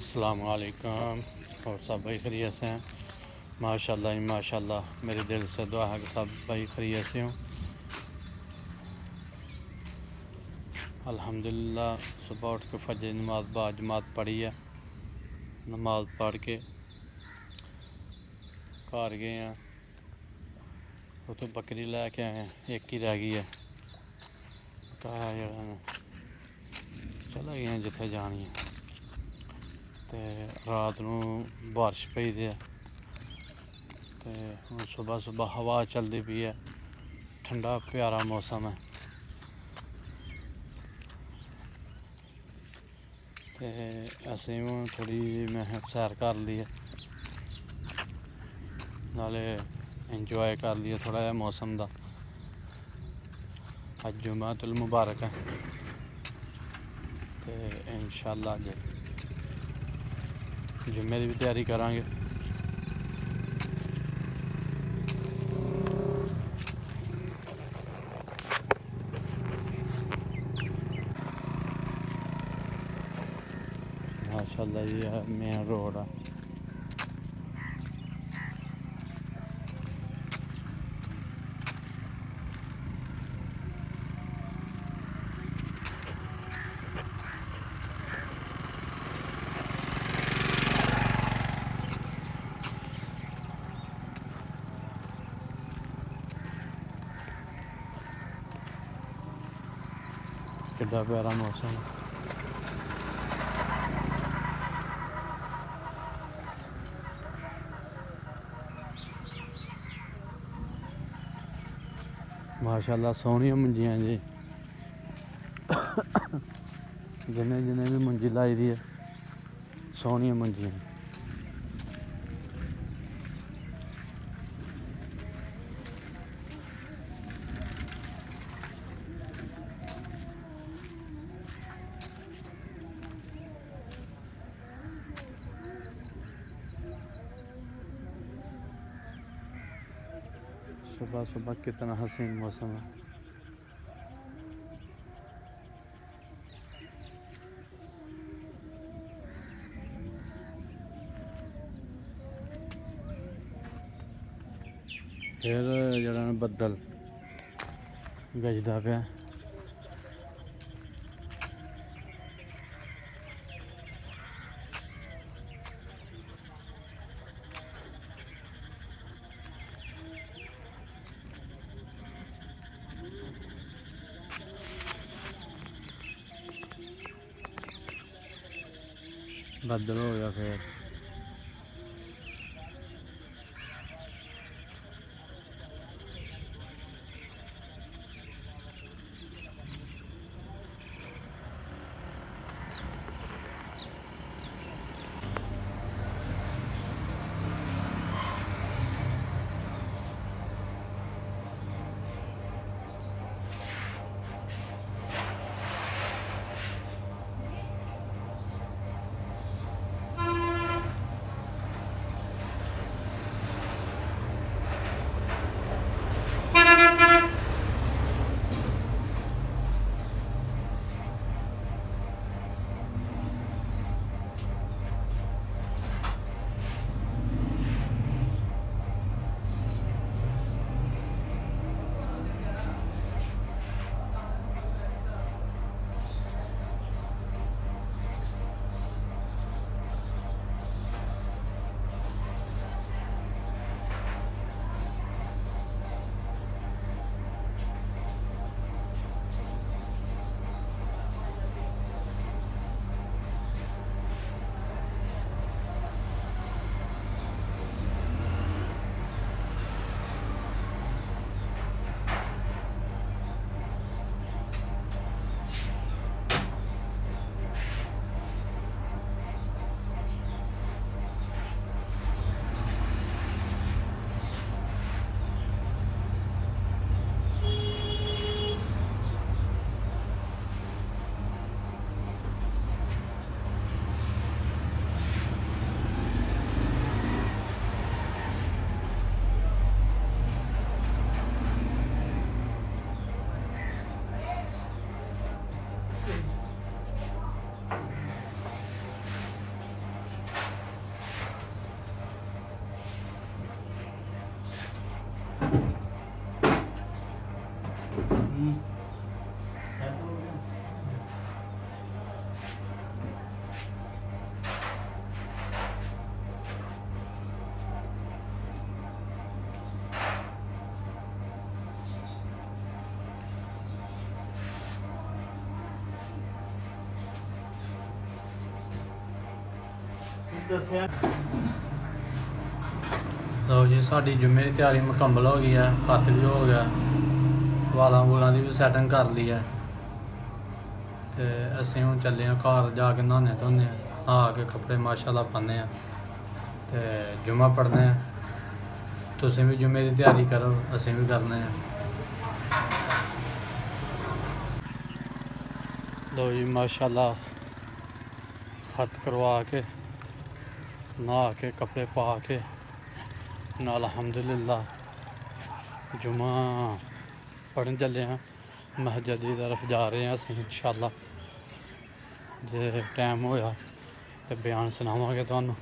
अस्सलाम वालेकुम। और सब भाई खैरियत से हैं? माशाल्लाह ही माशाल्लाह। मेरे दिल से दुआ है कि सब भाई खैरियत से हों। अल्हम्दुलिल्लाह सुबह उठ के फजर नमाज बाजमात पढ़ी है। नमाज पढ़ के घर गए हैं, उतो बकरी लैके आए हैं, एक ही रह गई है। चला गए हैं जिथे जानी है। तो रात नूं बारिश पई दी है, तो हुण सुबह सुबह हवा चलती पई है, ठंडा प्यारा मौसम है। तो असें हूँ थोड़ी मैं सैर कर ली है, नाले इंजॉय कर लिया थोड़ा जहा मौसम का। अज जुम्मतुल मुबारक है, तो इंशाअल्लाह अज जुम्मे की भी तैयारी करांगे। माशाअल्लाह ये मेन रोड है। कितना प्यारा मौसम है। माशाअल्लाह सोहनियां मंजियां जी, जिन्हें जिन्हें भी मंजी लाई दी है सोहनियां मंजियां। सुबह सुबह कितना हसीन मौसम है। फिर जरा बदल गजदा पे बदल हो गया। फिर ਲਓ ਜੀ, ਸਾਡੀ ਜੁਮੇ ਦੀ ਤਿਆਰੀ ਮੁਕੰਮਲ ਹੋ ਗਈ ਹੈ। ਹੱਥ ਵੀ ਹੋ ਗਿਆ, ਵਾਲਾਂ ਵੂਲਾਂ ਦੀ ਵੀ ਸੈਟਿੰਗ ਕਰ ਲਈ ਹੈ। ਤੇ ਅਸੀਂ ਹੁਣ ਚੱਲੇ ਹਾਂ ਘਰ, ਜਾ ਕੇ ਨਹਾਉਂਦੇ ਧੋਂਦੇ ਹਾਂ, ਨਹਾ ਕੇ ਕੱਪੜੇ ਮਾਸ਼ਾਅੱਲਾ ਪਾਉਂਦੇ ਹਾਂ ਤੇ ਜੁਮਾ ਪੜ੍ਹਦੇ ਹਾਂ। ਤੁਸੀਂ ਵੀ ਜੁਮੇ ਦੀ ਤਿਆਰੀ ਕਰੋ, ਅਸੀਂ ਵੀ ਕਰਨੇ ਹਾਂ। ਲਓ ਜੀ, ਮਾਸ਼ਾਅੱਲਾ ਖਤ ਕਰਵਾ ਕੇ ਨਹਾ ਕੇ ਕੱਪੜੇ ਪਾ ਕੇ ਨਾਲ ਅਲਹਮਦੁਲਿल्लाह जुमा पढ़न चले हैं। मस्जिद की तरफ जा रहे हैं असीं इंशाअल्लाह। जे टाइम होया तो बयान सुनावांगे तुहानूं।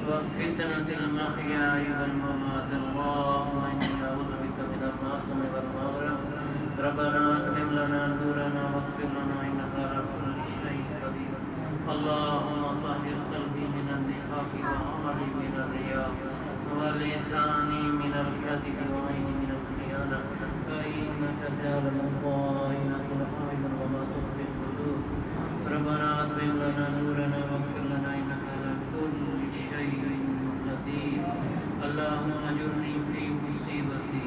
وفتنة المحيا والممات اللهم إني أعوذ بك من المعصم والمغرب. ربنا أتمم لنا نورنا واغفر لنا إنك على كل شيء قدير. اللهم طهر قلبي من النفاق وعملي من الرياء ولساني من الكذب وعيني من الخيانة فإنك تعلم خائنة الأعين وما تخفي الصدور. ربنا أتمم لنا نورنا واغفر لنا إنك على كل شيء قدير. اللهم أجرني في مصيبتي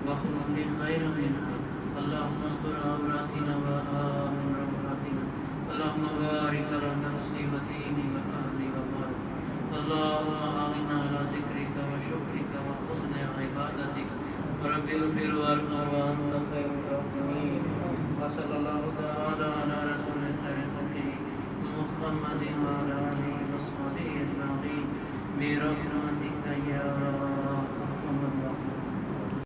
واخلف لي خيرا منها. اللهم استر عوراتنا وآمن روعاتنا. اللهم بارك على نفسي وديني وأهلي ومالي. اللهم أعنا على ذكرك وشكرك وحسن عبادتك. رب اغفر وارحم وأنت خير الراحمين. وصلى الله تعالى على رسول الله محمد وعلى